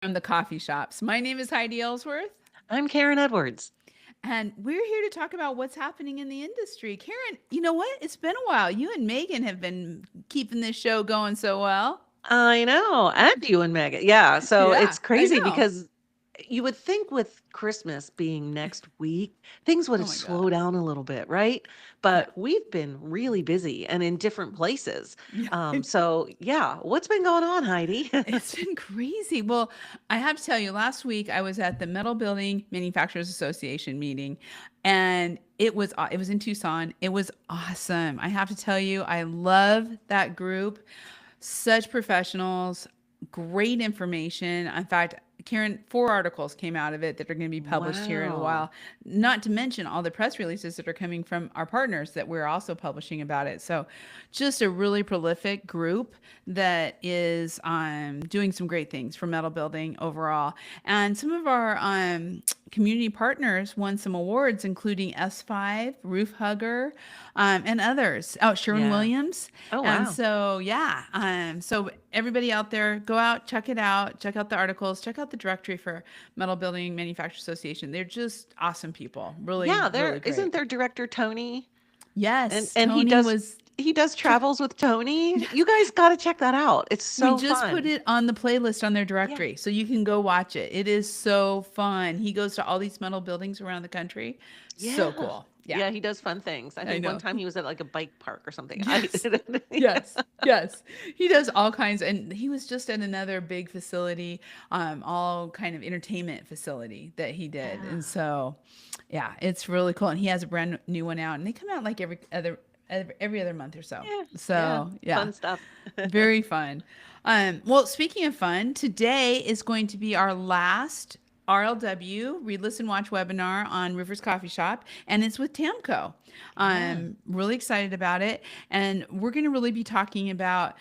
from the coffee shops. My name is Heidi Ellsworth, I'm Karen Edwards. and we're here to talk about what's happening in the industry. Karen, you know what? It's been a while. You and Megan have been keeping this show going so well. I know, and you and Megan. Yeah, so Yeah, it's I crazy know. because you would think with Christmas being next week, things would Oh have my slowed God. down a little bit, right? Yeah. But we've been really busy and in different places. Yeah. So yeah, what's been going on, Heidi? It's been crazy. Well, I have to tell you, last week I was at the Metal Building Manufacturers Association meeting, and it was in Tucson. It was awesome. I have to tell you, I love that group. Such professionals, great information. In fact, Karen, 4 articles came out of it that are going to be published here in a Wow. while. Not to mention all the press releases that are coming from our partners that we're also publishing about it. So, just a really prolific group that is doing some great things for metal building overall. And some of our community partners won some awards, including S5, Roof Hugger, and others. Oh, Sherwin Yeah. Williams. Oh, And wow. so, yeah. So everybody out there, go out, check it out, check out the articles, check out the directory for Metal Building Manufacturers Association. They're just awesome people. Really, Yeah, really there isn't great. there director Tony and Yes, and he Tony does was. he does travels with Tony. You guys got to check that out. It's We so just put fun. it on the playlist on their Yeah. directory, so you can go watch it. It is so fun. He goes to all these metal buildings around the country. So Yeah. cool. Yeah, Yeah, he does fun things. I I think one know. time he was at like a bike park or something. I Yes. yeah. Yes. Yes. He does all kinds, and he was just at another big facility, all kind of entertainment facility that he did. And Yeah. so, yeah, it's really cool. And he has a brand new one out, and they come out like every other month or so. Yeah. Yeah. So, yeah, Fun stuff. very fun. Well, speaking of fun, today is going to be our last RLW Read Listen Watch webinar on Rivers Coffee Shop, and it's with Tamco. Yeah. I'm really excited about it, and we're going to really be talking about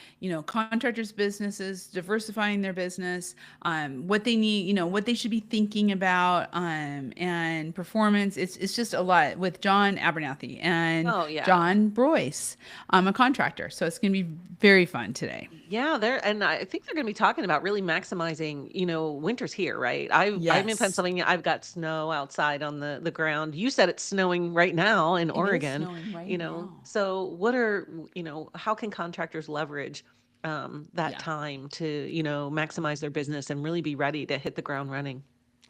contractors' businesses, diversifying their business, what they need, what they should be thinking about, and performance. It's just a lot with John Abernathy and Oh, yeah. John Broyce. I'm a contractor, so it's going to be very fun today. Yeah, there and I think they're going to be talking about really maximizing, winters here, right? I'm in Yes. Pennsylvania. I've got snow outside on the ground. You said it's snowing right now in It is Oregon, snowing right now. So how can contractors leverage that Yeah. time to, maximize their business and really be ready to hit the ground running?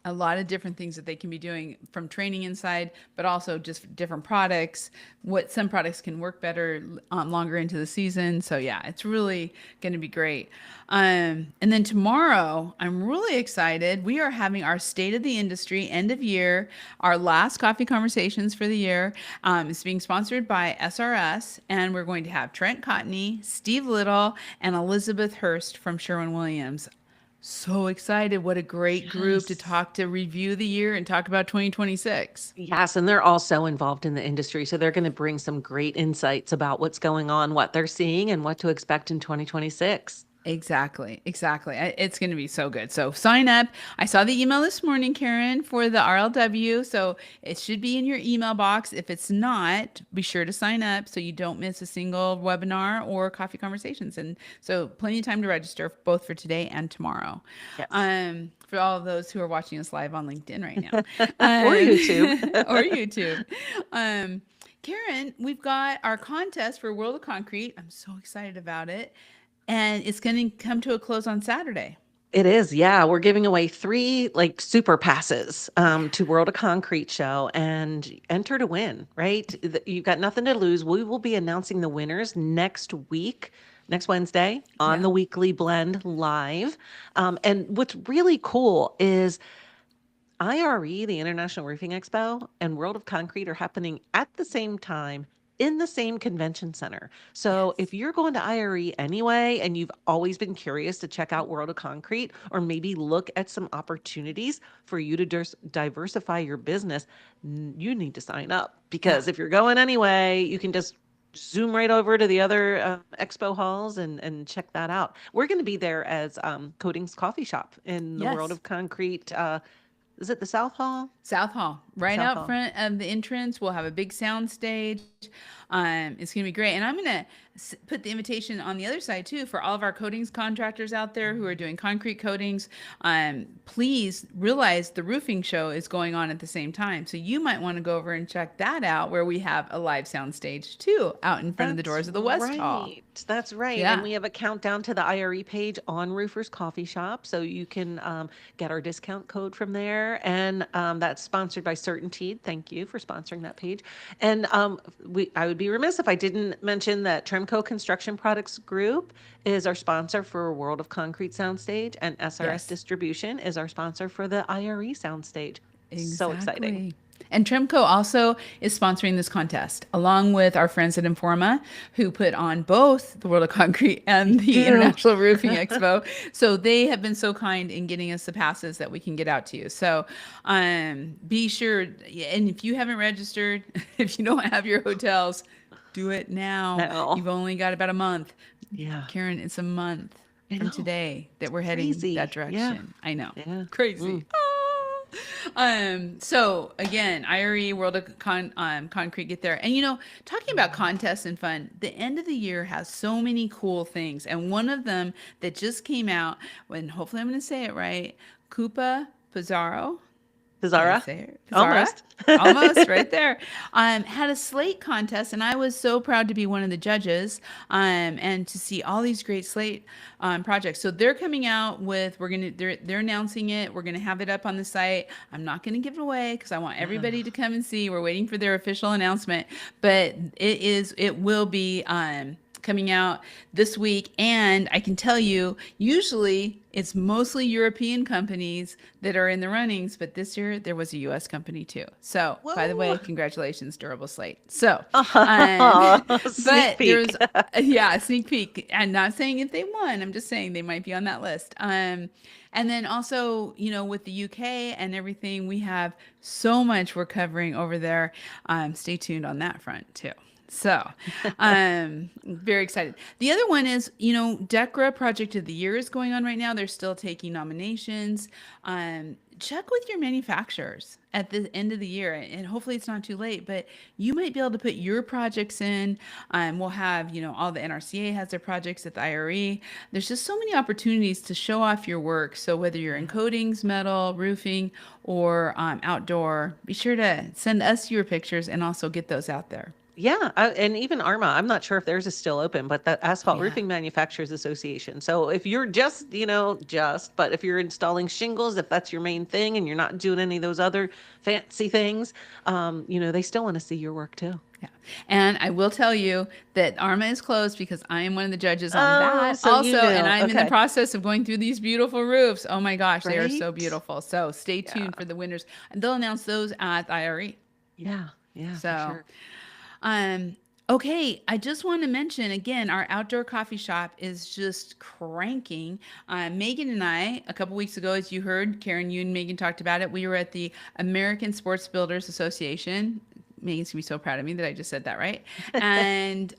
A lot of different things that they can be doing from training inside, but also just different products. What some products can work better longer into the season. So yeah, it's really going to be great. And then tomorrow, I'm really excited. We are having our State of the Industry end of year, our last coffee conversations for the year. It's being sponsored by SRS, and we're going to have Trent Cotney, Steve Little, and Elizabeth Hurst from Sherwin Williams. So excited. What a great group to Yes. talk to review the year and talk about 2026. Yes, and they're also involved in the industry, so they're going to bring some great insights about what's going on, what they're seeing, and what to expect in 2026. Exactly. Exactly. It's going to be so good. So sign up. I saw the email this morning, Karen, for the RLW. So it should be in your email box. If it's not, be sure to sign up so you don't miss a single webinar or coffee conversations. And so plenty of time to register both for today and tomorrow. Yes. For all of those who are watching us live on LinkedIn right now, Or YouTube. or YouTube. Um, Karen, we've got our contest for World of Concrete. I'm so excited about it. And it's going to come to a close on Saturday. It is, yeah. We're giving away 3 like super passes to World of Concrete show and enter to win, right? You've got nothing to lose. We will be announcing the winners next week, next Wednesday on Yeah. the Weekly Blend Live. And what's really cool is IRE, the International Roofing Expo, and World of Concrete are happening at the same time in the same convention center. So if Yes. you're going to IRE anyway and you've always been curious to check out World of Concrete or maybe look at some opportunities for you to diversify your business, you need to sign up Yeah. because if you're going anyway, you can just zoom right over to the other expo halls and check that out. We're going to be there as Coatings Coffee Shop in the World Yes. of Concrete Is it the South Hall? South Hall, right South out Hall. front of the entrance. We'll have a big sound stage. It's going to be great. And I'm going to put the invitation on the other side too for all of our coatings contractors out there who are doing concrete coatings. Please realize the roofing show is going on at the same time. So you might want to go over and check that out where we have a live sound stage too out in front of the That's doors of the West Hall. right. That's right. And Yeah. we have a countdown to the IRE page on Roofers Coffee Shop. So you can get our discount code from there. And that's sponsored by Certainteed. Thank you for sponsoring that page. And I would be remiss if I didn't mention that Tremco Construction Products Group is our sponsor for World of Concrete Soundstage, and SRS Yes. Distribution is our sponsor for the IRE Soundstage. So exciting. Exactly. And Tremco also is sponsoring this contest, along with our friends at Informa, who put on both the World of Concrete and the Do. International Roofing Expo. So they have been so kind in getting us the passes that we can get out to you. So be sure, and if you haven't registered, if you don't have your hotels, do it now. No. You've only got about a month. Yeah. Karen, it's a month I from know. today that we're heading Crazy. that Yeah. direction. I know. Yeah. Crazy. Mm. Ah. So again, IRE World of Concrete, get there. And talking about contests and fun, the end of the year has so many cool things. And one of them that just came out, when hopefully I'm going to say it right, Coupa Pizarro. Did I Pizarra? say it? Pizarra? Almost. Almost right there. Had a slate contest, and I was so proud to be one of the judges, and to see all these great slate projects. So they're coming out with they're announcing it. We're gonna have it up on the site. I'm not gonna give it away because I want everybody to come and see. We're waiting for their official announcement, but it will be coming out this week. And I can tell you, usually it's mostly European companies that are in the runnings, but this year there was a US company too. So, by the Whoa. way, congratulations, Durable Slate. So, Sneak but peek. there's, yeah, a sneak peek. I'm not saying if they won, I'm just saying they might be on that list. And then also, with the UK and everything, we have so much we're covering over there. Stay tuned on that front too. So, very excited. The other one is, DECRA Project of the Year is going on right now. They're still taking nominations. Check with your manufacturers at the end of the year, and hopefully it's not too late, but you might be able to put your projects in. We'll have, all the NRCA has their projects at the IRE. There's just so many opportunities to show off your work. So whether you're in coatings, metal, roofing, or outdoor, be sure to send us your pictures and also get those out there. Yeah, and even Arma, I'm not sure if theirs is still open, but the Oh Asphalt yeah. Roofing Manufacturers Association. So if you're but if you're installing shingles, if that's your main thing and you're not doing any of those other fancy things, they still want to see your work too. Yeah. And I will tell you that ARMA is closed because I am one of the judges on Oh, that so you also. And knew. I'm in the Okay. process of going through these beautiful roofs. Oh my gosh, they are so Right? beautiful. So stay Yeah. tuned for the winners. And they'll announce those at the IRE. Yeah. Yeah, for So, sure. okay, I just want to mention again, our outdoor coffee shop is just cranking. Megan and I, a couple weeks ago, as you heard, Karen, you and Megan talked about it. We were at the American Sports Builders Association. Megan's gonna be so proud of me that I just said that right. And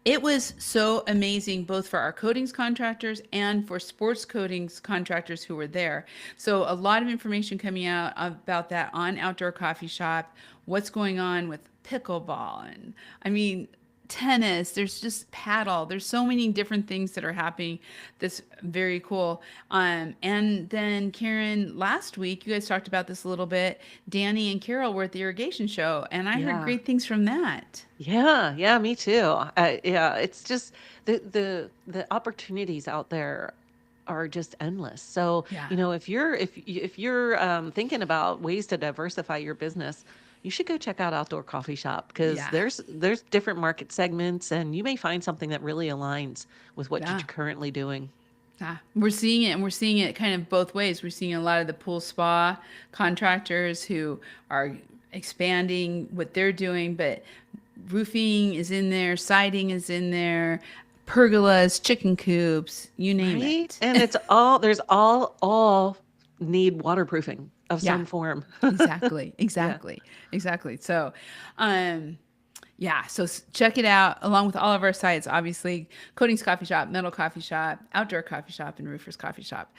it was so amazing, both for our coatings contractors and for sports coatings contractors who were there. So a lot of information coming out about that on Outdoor Coffee Shop, what's going on with pickleball, and I mean, tennis, there's just paddle. There's so many different things that are happening that's very cool. And then Karen, last week, you guys talked about this a little bit. Danny and Carol were at the irrigation show, and I heard Yeah. great things from that. Yeah, yeah, me too. Yeah, it's just the opportunities out there are just endless. So, Yeah. if you're thinking about ways to diversify your business, you should go check out Outdoor Coffee Shop because Yeah. there's different market segments and you may find something that really aligns with what you're Yeah. currently doing. We're seeing it, and we're seeing it kind of both ways. We're seeing a lot of the pool spa contractors who are expanding what they're doing, but roofing is in there, siding is in there, pergolas, chicken coops, you name Right? it. And it's all need waterproofing of Yeah, some form. exactly, Yeah. exactly, exactly. So, yeah, so check it out along with all of our sites, obviously, Coatings Coffee Shop, Metal Coffee Shop, Outdoor Coffee Shop, and Roofers Coffee Shop.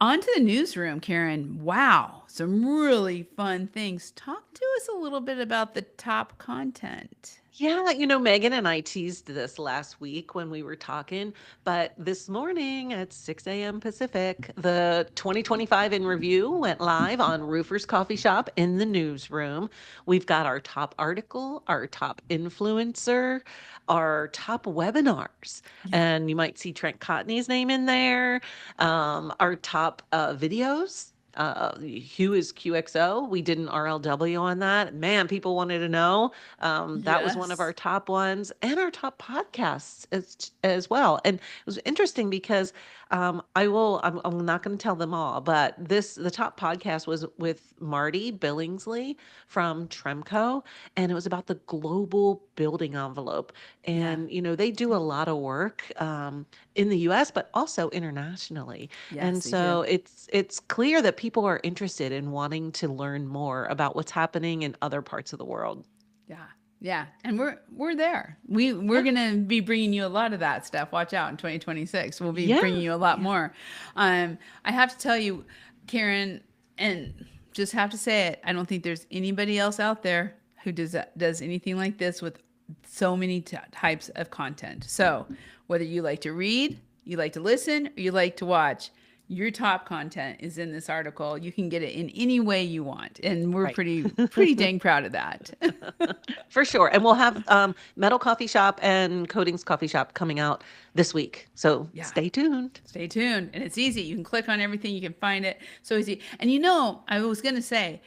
On to the newsroom, Karen. Wow, some really fun things. Talk to us a little bit about the top content. Yeah, Megan and I teased this last week when we were talking, but this morning at 6 a.m. Pacific, the 2025 in review went live on Roofers Coffee Shop in the newsroom. We've got our top article, our top influencer, our top webinars, Yeah. and you might see Trent Cotney's name in there, our top videos. Hugh is QXO. We did an RLW on that. Man, people wanted to know. That was one of our Yes. top ones and our top podcasts as well. And it was interesting because I'm not going to tell them all, but the top podcast was with Marty Billingsley from Tremco, and it was about the global building envelope. Yeah. And, they do a lot of work in the US, but also internationally. Yes, And they do. so it's clear that people are interested in wanting to learn more about what's happening in other parts of the world. Yeah. Yeah. And we're there. We're Yeah. going to be bringing you a lot of that stuff. Watch out in 2026. We'll be Yeah. bringing you a lot Yeah. more. I have to tell you, Karen, and just have to say it, I don't think there's anybody else out there who does anything like this with so many types of content. So, whether you like to read, you like to listen, or you like to watch, your top content is in this article. You can get it in any way you want, and we're Right. pretty dang proud of that. For sure. And we'll have Metal Coffee Shop and Coatings Coffee Shop coming out this week. So Yeah. stay tuned. Stay tuned. And it's easy. You can click on everything, you can find it. So easy. And I was going to say,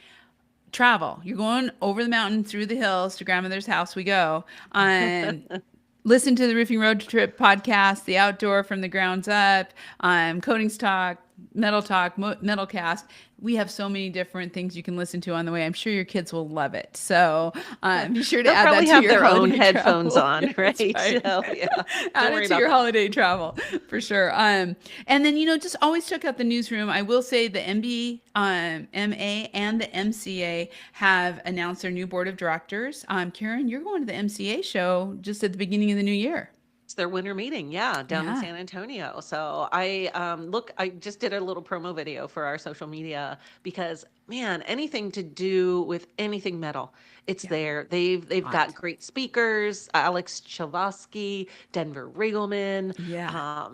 travel. You're going over the mountain, through the hills to grandmother's house we go. And listen to the Roofing Road Trip podcast, the outdoor from the grounds up, coatings talk, metal cast. We have so many different things you can listen to on the way. I'm sure your kids will love it. So be sure to They'll add that probably to have your their own holiday headphones travel. on, Yeah, right? that's right. So, yeah, don't Add worry it to about your that. holiday travel for sure. And then just always check out the newsroom. I will say the MA and the MCA have announced their new board of directors. Karen, you're going to the MCA show just at the beginning of the new year. It's their winter meeting, yeah, down in Yeah. San Antonio. So I just did a little promo video for our social media because man, anything to do with anything metal, it's Yeah. there. They've got Hot. great speakers, Alex Chavosky, Denver Riggleman. Yeah.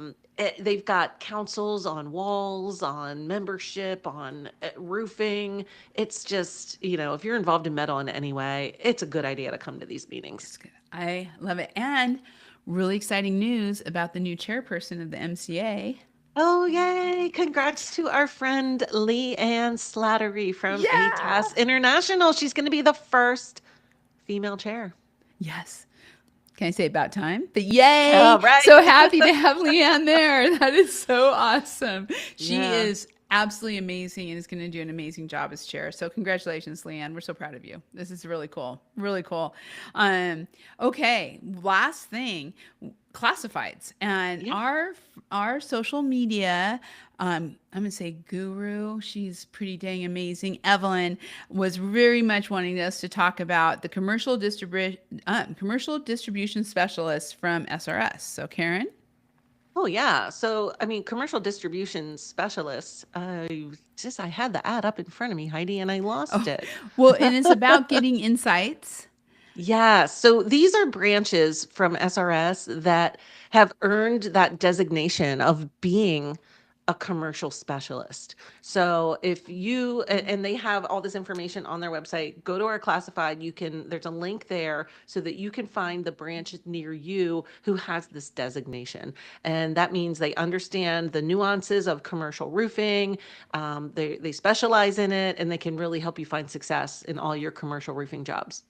They've got councils on walls, on membership, on roofing. It's just, if you're involved in metal in any way, it's a good idea to come to these meetings. It's good. I love it. And really exciting news about the new chairperson of the MCA. Oh, yay. Congrats to our friend Lee Ann Slattery from Yeah. ATAS International. She's going to be the first female chair. Yes. Can I say about time? But yay! Oh, right. So happy to have Leanne there. That is so awesome. She Yeah. is absolutely amazing and is going to do an amazing job as chair. So congratulations, Leanne. We're so proud of you. This is really cool. Really cool. Okay, last thing, classifieds and Yeah. our social media. I'm gonna say guru. She's pretty dang amazing. Evelyn was very much wanting us to talk about the commercial distribution specialist from SRS. So Karen. Oh, yeah. So, I mean, commercial distribution specialists, I had the ad up in front of me, Heidi, and I lost Oh, it. well, and it's about getting insights. Yeah, so these are branches from SRS that have earned that designation of being a commercial specialist. So if you, and they have all this information on their website, go to our classified, there's a link there so that you can find the branch near you who has this designation. And that means they understand the nuances of commercial roofing. They specialize in it and they can really help you find success in all your commercial roofing jobs.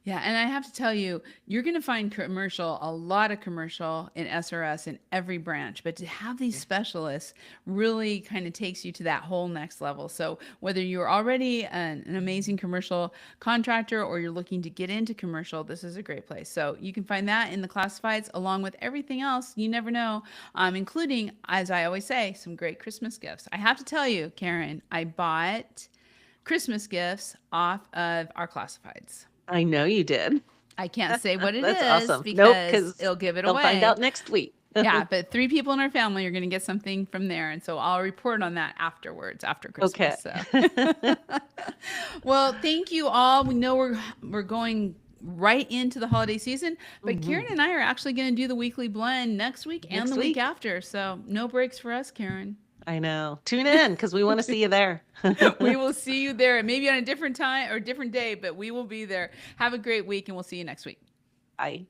Yeah, and I have to tell you, you're going to find a lot of commercial in SRS in every branch, but to have these specialists really kind of takes you to that whole next level. So whether you're already an amazing commercial contractor or you're looking to get into commercial, this is a great place. So you can find that in the classifieds along with everything else. You never know, including, as I always say, some great Christmas gifts. I have to tell you, Karen, I bought Christmas gifts off of our classifieds. I know you did. I can't say what it That's is awesome. Nope, because because it'll give it they'll find out away. next week. Yeah, but 3 people in our family are going to get something from there. And so I'll report on that afterwards, after Okay. Christmas. So, well, thank you all. We know we're going right into the holiday season, but Karen Mhm. and I are actually going to do the weekly blend next week and Next the week week. after. So, no breaks for us, Karen. I know. Tune in because we want to see you there. We will see you there, maybe on a different time or different day, but we will be there. Have a great week and we'll see you next week. Bye.